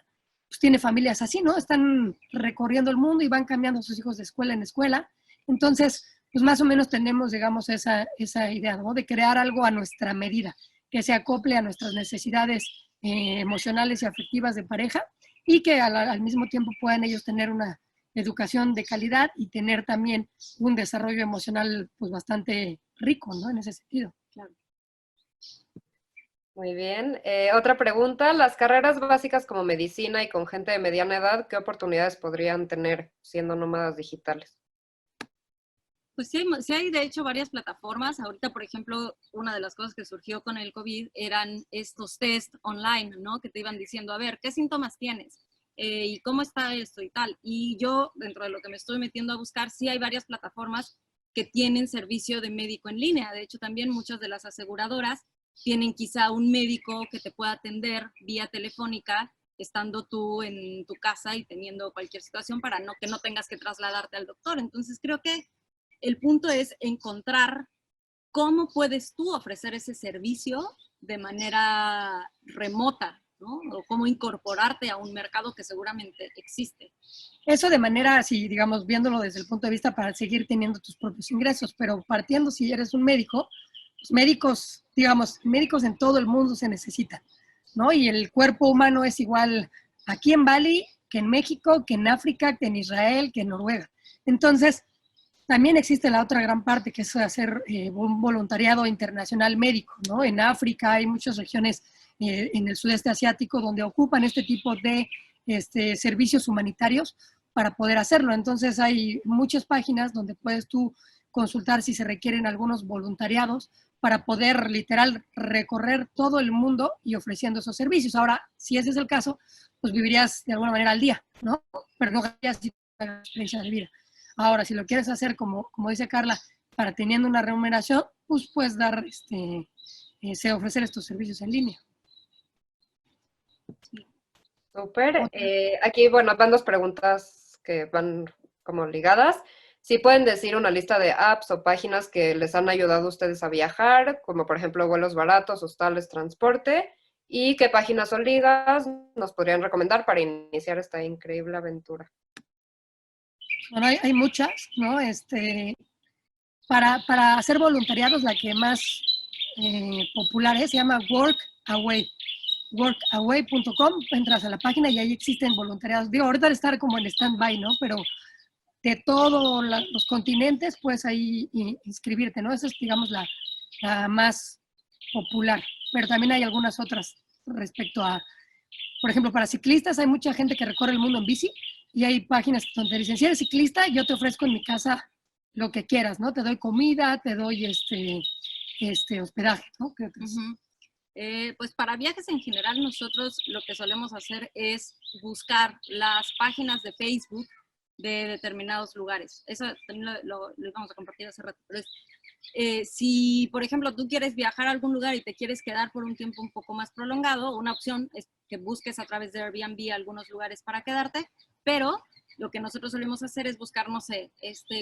pues tiene familias así, ¿no? Están recorriendo el mundo y van cambiando a sus hijos de escuela en escuela. Entonces, pues más o menos tenemos, digamos, esa idea, ¿no? De crear algo a nuestra medida, que se acople a nuestras necesidades emocionales y afectivas de pareja, y que al mismo tiempo puedan ellos tener una educación de calidad y tener también un desarrollo emocional pues bastante rico, ¿no? En ese sentido. Claro. Muy bien. Otra pregunta, las carreras básicas como medicina y con gente de mediana edad, ¿qué oportunidades podrían tener siendo nómadas digitales? Pues sí hay de hecho varias plataformas. Ahorita, por ejemplo, una de las cosas que surgió con el COVID eran estos test online, ¿no? Que te iban diciendo, a ver, ¿qué síntomas tienes? ¿Y cómo está esto y tal? Y yo, dentro de lo que me estoy metiendo a buscar, sí hay varias plataformas que tienen servicio de médico en línea. De hecho, también muchas de las aseguradoras tienen quizá un médico que te pueda atender vía telefónica, estando tú en tu casa y teniendo cualquier situación para que no tengas que trasladarte al doctor. Entonces, creo que el punto es encontrar cómo puedes tú ofrecer ese servicio de manera remota, ¿no? O cómo incorporarte a un mercado que seguramente existe. Eso de manera así, digamos, viéndolo desde el punto de vista para seguir teniendo tus propios ingresos, pero partiendo si eres un médico, pues médicos, digamos, médicos en todo el mundo se necesitan, ¿no? Y el cuerpo humano es igual aquí en Bali, que en México, que en África, que en Israel, que en Noruega. Entonces, también existe la otra gran parte, que es hacer un voluntariado internacional médico, ¿no? En África hay muchas regiones en el sudeste asiático donde ocupan este tipo de servicios humanitarios para poder hacerlo. Entonces hay muchas páginas donde puedes tú consultar si se requieren algunos voluntariados para poder literal recorrer todo el mundo y ofreciendo esos servicios. Ahora, si ese es el caso, pues vivirías de alguna manera al día, ¿no? Pero no ganarías una experiencia de vida. Ahora, si lo quieres hacer como dice Carla, para teniendo una remuneración, pues puedes dar, ofrecer estos servicios en línea. Súper. Aquí, bueno, van dos preguntas que van como ligadas. Si pueden decir una lista de apps o páginas que les han ayudado a ustedes a viajar, como por ejemplo vuelos baratos, hostales, transporte, y qué páginas o ligas nos podrían recomendar para iniciar esta increíble aventura. Bueno, hay muchas, ¿no? Para hacer voluntariados, la que más popular es, se llama Workaway. Workaway.com, entras a la página y ahí existen voluntariados. Digo, ahorita estar como en stand-by, ¿no? Pero de todos los continentes puedes ahí inscribirte, ¿no? Esa es, digamos, la más popular. Pero también hay algunas otras respecto a, por ejemplo, para ciclistas hay mucha gente que recorre el mundo en bici y hay páginas donde te dicen, si eres ciclista, yo te ofrezco en mi casa lo que quieras, ¿no? Te doy comida, te doy hospedaje, ¿no? ¿Qué otros? Pues para viajes en general nosotros lo que solemos hacer es buscar las páginas de Facebook de determinados lugares. Eso también lo íbamos a compartir hace rato, pero si, por ejemplo, tú quieres viajar a algún lugar y te quieres quedar por un tiempo un poco más prolongado, una opción es que busques a través de Airbnb algunos lugares para quedarte, pero lo que nosotros solemos hacer es buscar, no sé,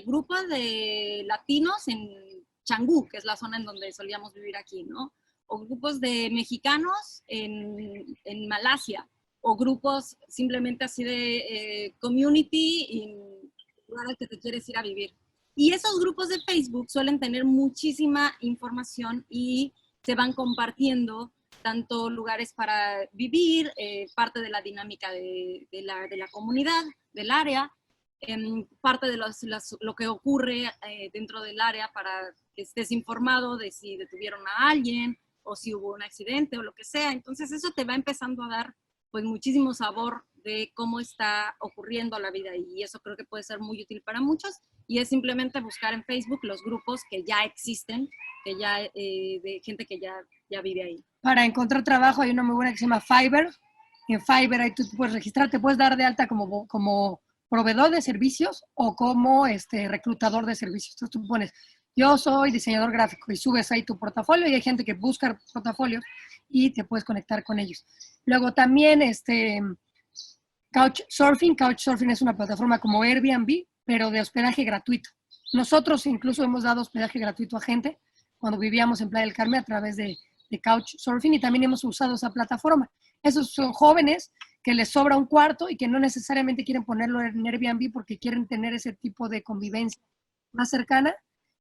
grupo de latinos en Canggu, que es la zona en donde solíamos vivir aquí, ¿no? O grupos de mexicanos en Malasia, o grupos simplemente así de community en lugares que te quieres ir a vivir. Y esos grupos de Facebook suelen tener muchísima información y se van compartiendo tanto lugares para vivir, parte de la dinámica de la comunidad, del área, parte de lo que ocurre dentro del área para que estés informado de si detuvieron a alguien o si hubo un accidente o lo que sea. Entonces eso te va empezando a dar pues muchísimo sabor de cómo está ocurriendo la vida y eso creo que puede ser muy útil para muchos y es simplemente buscar en Facebook los grupos que ya existen, que ya, de gente que ya vive ahí. Para encontrar trabajo hay una muy buena que se llama Fiverr. En Fiverr ahí tú te puedes registrar, te puedes dar de alta como proveedor de servicios o como reclutador de servicios. Entonces tú pones, yo soy diseñador gráfico y subes ahí tu portafolio y hay gente que busca portafolios y te puedes conectar con ellos. Luego también Couchsurfing. Couchsurfing es una plataforma como Airbnb, pero de hospedaje gratuito. Nosotros incluso hemos dado hospedaje gratuito a gente cuando vivíamos en Playa del Carmen a través de Couchsurfing y también hemos usado esa plataforma. Esos son jóvenes que les sobra un cuarto y que no necesariamente quieren ponerlo en Airbnb porque quieren tener ese tipo de convivencia más cercana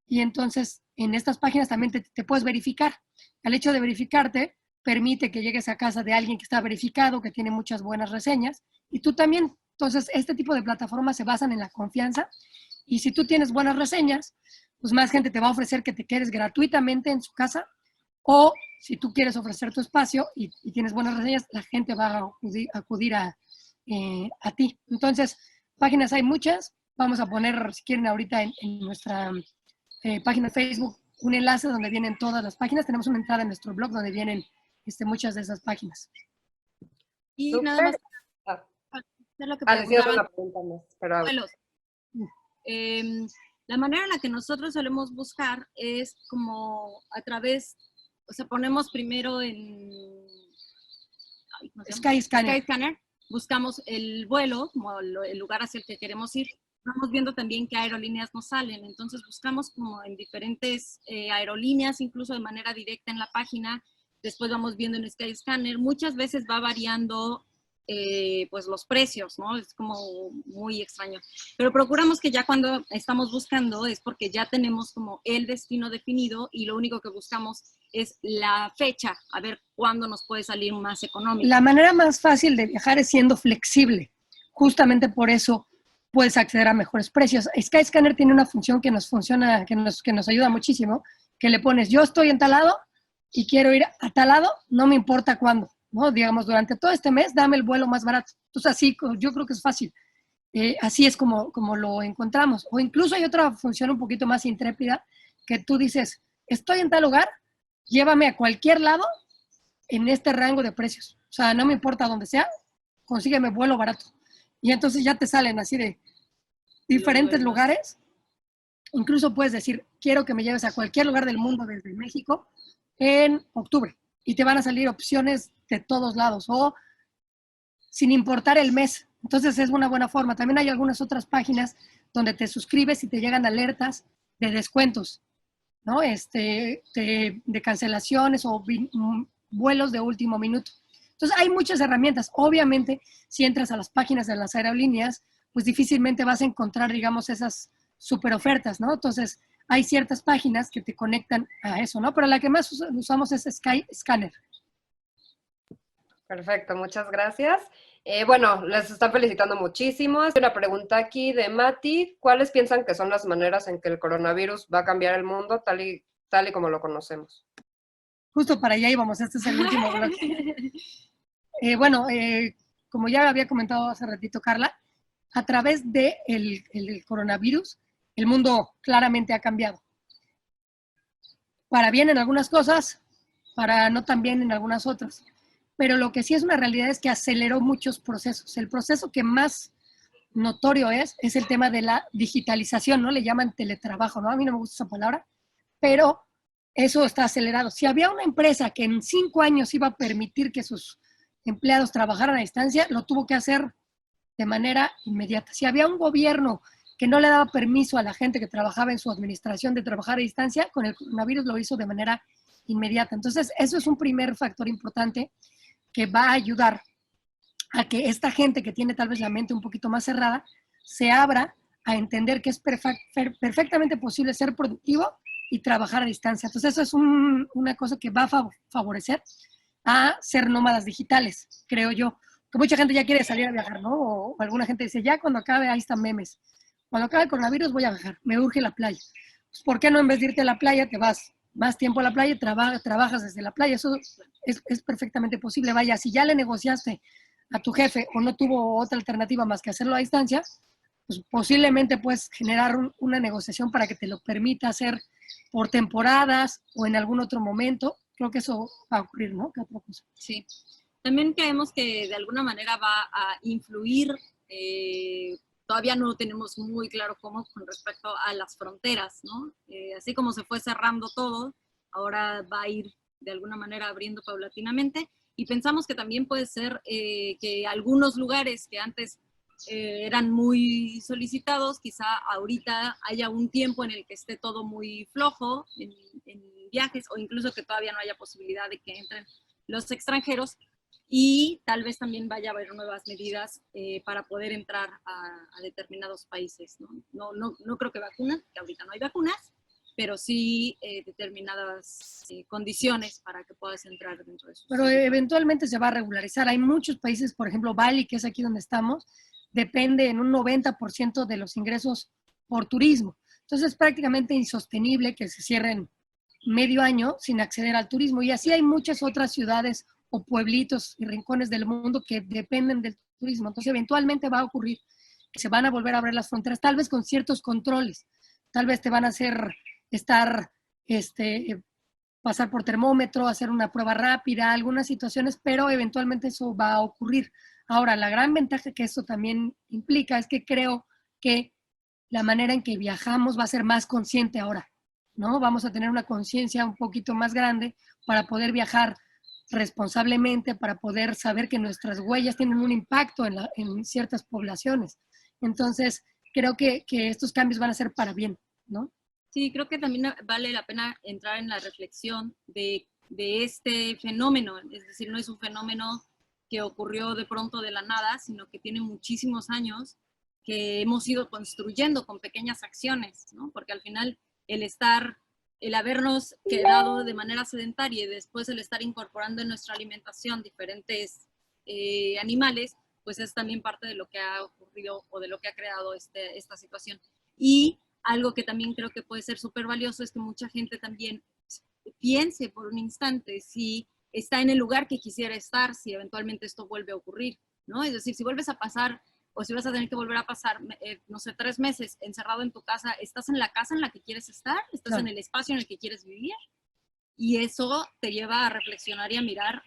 y entonces en estas páginas también te puedes verificar. El hecho de verificarte permite que llegues a casa de alguien que está verificado, que tiene muchas buenas reseñas y tú también. Entonces este tipo de plataformas se basan en la confianza y si tú tienes buenas reseñas, pues más gente te va a ofrecer que te quedes gratuitamente en su casa o si tú quieres ofrecer tu espacio y tienes buenas reseñas, la gente va a acudir a ti. Entonces, páginas hay muchas. Vamos a poner, si quieren, ahorita en nuestra página de Facebook un enlace donde vienen todas las páginas. Tenemos una entrada en nuestro blog donde vienen muchas de esas páginas. Y Súper. nada más, hacer lo que preguntaban, una pregunta más, pero... vuelos. La manera en la que nosotros solemos buscar es como a través, o sea, ponemos primero en Skyscanner, buscamos el vuelo, como el lugar hacia el que queremos ir, vamos viendo también qué aerolíneas nos salen, entonces buscamos como en diferentes aerolíneas, incluso de manera directa en la página, después vamos viendo en Skyscanner, muchas veces va variando pues los precios, ¿no? Es como muy extraño. Pero procuramos que ya cuando estamos buscando es porque ya tenemos como el destino definido y lo único que buscamos es la fecha, a ver cuándo nos puede salir más económico. La manera más fácil de viajar es siendo flexible. Justamente por eso puedes acceder a mejores precios. Skyscanner tiene una función que nos funciona, que nos ayuda muchísimo, que le pones, yo estoy en tal lado y quiero ir a tal lado, no me importa cuándo. ¿No? Digamos, durante todo este mes, dame el vuelo más barato. Entonces, así, yo creo que es fácil. Así es como lo encontramos. O incluso hay otra función un poquito más intrépida, que tú dices, estoy en tal lugar, llévame a cualquier lado en este rango de precios. O sea, no me importa dónde sea, consígueme vuelo barato. Y entonces ya te salen así de diferentes lugares. Incluso puedes decir, quiero que me lleves a cualquier lugar del mundo desde México en octubre. Y te van a salir opciones de todos lados o sin importar el mes. Entonces es una buena forma. También hay algunas otras páginas donde te suscribes y te llegan alertas de descuentos, ¿no? De cancelaciones o vuelos de último minuto. Entonces hay muchas herramientas. Obviamente, si entras a las páginas de las aerolíneas, pues difícilmente vas a encontrar, digamos, esas super ofertas, ¿no? Entonces hay ciertas páginas que te conectan a eso, ¿no? Pero la que más usamos es Skyscanner. Perfecto, muchas gracias. Bueno, les están felicitando muchísimo. Hay una pregunta aquí de Mati. ¿Cuáles piensan que son las maneras en que el coronavirus va a cambiar el mundo tal y como lo conocemos? Justo para allá íbamos, este es el último bloque. Como ya había comentado hace ratito Carla, a través del coronavirus, el mundo claramente ha cambiado. Para bien en algunas cosas, para no tan bien en algunas otras. Pero lo que sí es una realidad es que aceleró muchos procesos. El proceso que más notorio es el tema de la digitalización, ¿no? Le llaman teletrabajo, ¿no? A mí no me gusta esa palabra, pero eso está acelerado. Si había una empresa que en 5 años iba a permitir que sus empleados trabajaran a distancia, lo tuvo que hacer de manera inmediata. Si había un gobierno que no le daba permiso a la gente que trabajaba en su administración de trabajar a distancia, con el coronavirus lo hizo de manera inmediata. Entonces, eso es un primer factor importante que va a ayudar a que esta gente que tiene tal vez la mente un poquito más cerrada se abra a entender que es perfectamente posible ser productivo y trabajar a distancia. Entonces, eso es una cosa que va a favorecer a ser nómadas digitales, creo yo. Que mucha gente ya quiere salir a viajar, ¿no? O alguna gente dice, ya cuando acabe, ahí están memes. Cuando acabe el coronavirus voy a viajar, me urge la playa. Pues, ¿por qué no en vez de irte a la playa te vas más tiempo a la playa y trabajas desde la playa? Eso es perfectamente posible. Vaya, si ya le negociaste a tu jefe o no tuvo otra alternativa más que hacerlo a distancia, pues posiblemente puedes generar una negociación para que te lo permita hacer por temporadas o en algún otro momento. Creo que eso va a ocurrir, ¿no? ¿Qué otra cosa? Sí. También creemos que de alguna manera va a influir todavía no tenemos muy claro cómo con respecto a las fronteras, ¿no? Así como se fue cerrando todo, ahora va a ir de alguna manera abriendo paulatinamente, y pensamos que también puede ser que algunos lugares que antes eran muy solicitados, quizá ahorita haya un tiempo en el que esté todo muy flojo en viajes, o incluso que todavía no haya posibilidad de que entren los extranjeros, y tal vez también vaya a haber nuevas medidas para poder entrar a determinados países, ¿no? No creo que vacunas, que ahorita no hay vacunas, pero sí determinadas condiciones para que puedas entrar dentro de eso. Pero eventualmente se va a regularizar. Hay muchos países, por ejemplo, Bali, que es aquí donde estamos, depende en un 90% de los ingresos por turismo. Entonces es prácticamente insostenible que se cierren medio año sin acceder al turismo. Y así hay muchas otras ciudades o pueblitos y rincones del mundo que dependen del turismo. Entonces eventualmente va a ocurrir que se van a volver a abrir las fronteras, tal vez con ciertos controles. Tal vez te van a hacer pasar por termómetro, hacer una prueba rápida, algunas situaciones, pero eventualmente eso va a ocurrir. Ahora, la gran ventaja que esto también implica es que creo que la manera en que viajamos va a ser más consciente ahora, ¿no? Vamos a tener una conciencia un poquito más grande para poder viajar responsablemente, para poder saber que nuestras huellas tienen un impacto en ciertas poblaciones. Entonces, creo que estos cambios van a ser para bien, ¿no? Sí, creo que también vale la pena entrar en la reflexión de este fenómeno. Es decir, no es un fenómeno que ocurrió de pronto de la nada, sino que tiene muchísimos años que hemos ido construyendo con pequeñas acciones, ¿no? Porque al final el habernos quedado de manera sedentaria y después el estar incorporando en nuestra alimentación diferentes animales, pues es también parte de lo que ha ocurrido o de lo que ha creado esta situación. Y algo que también creo que puede ser súper valioso es que mucha gente también piense por un instante si está en el lugar que quisiera estar, si eventualmente esto vuelve a ocurrir, ¿no? Es decir, si vuelves a pasar, o si vas a tener que volver a pasar, no sé, 3 meses encerrado en tu casa, ¿estás en la casa en la que quieres estar? ¿Estás en el espacio en el que quieres vivir? Y eso te lleva a reflexionar y a mirar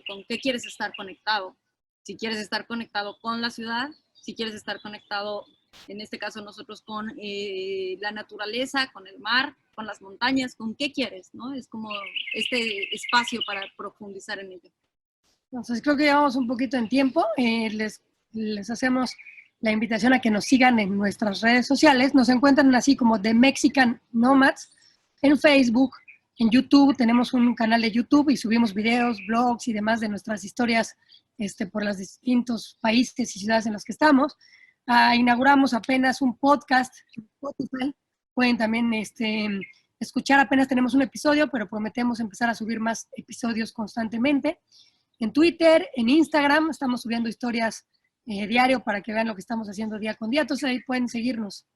con qué quieres estar conectado. Si quieres estar conectado con la ciudad, si quieres estar conectado, en este caso nosotros, con la naturaleza, con el mar, con las montañas, con qué quieres, ¿no? Es como este espacio para profundizar en ello. Entonces creo que llevamos un poquito en tiempo. Les hacemos la invitación a que nos sigan en nuestras redes sociales. Nos encuentran así como The Mexican Nomads en Facebook, en YouTube. Tenemos un canal de YouTube y subimos videos, blogs y demás de nuestras historias por los distintos países y ciudades en los que estamos. Inauguramos apenas un podcast en Spotify. Pueden también escuchar, apenas tenemos un episodio, pero prometemos empezar a subir más episodios constantemente. En Twitter, en Instagram, estamos subiendo historias diario para que vean lo que estamos haciendo día con día. Entonces ahí pueden seguirnos.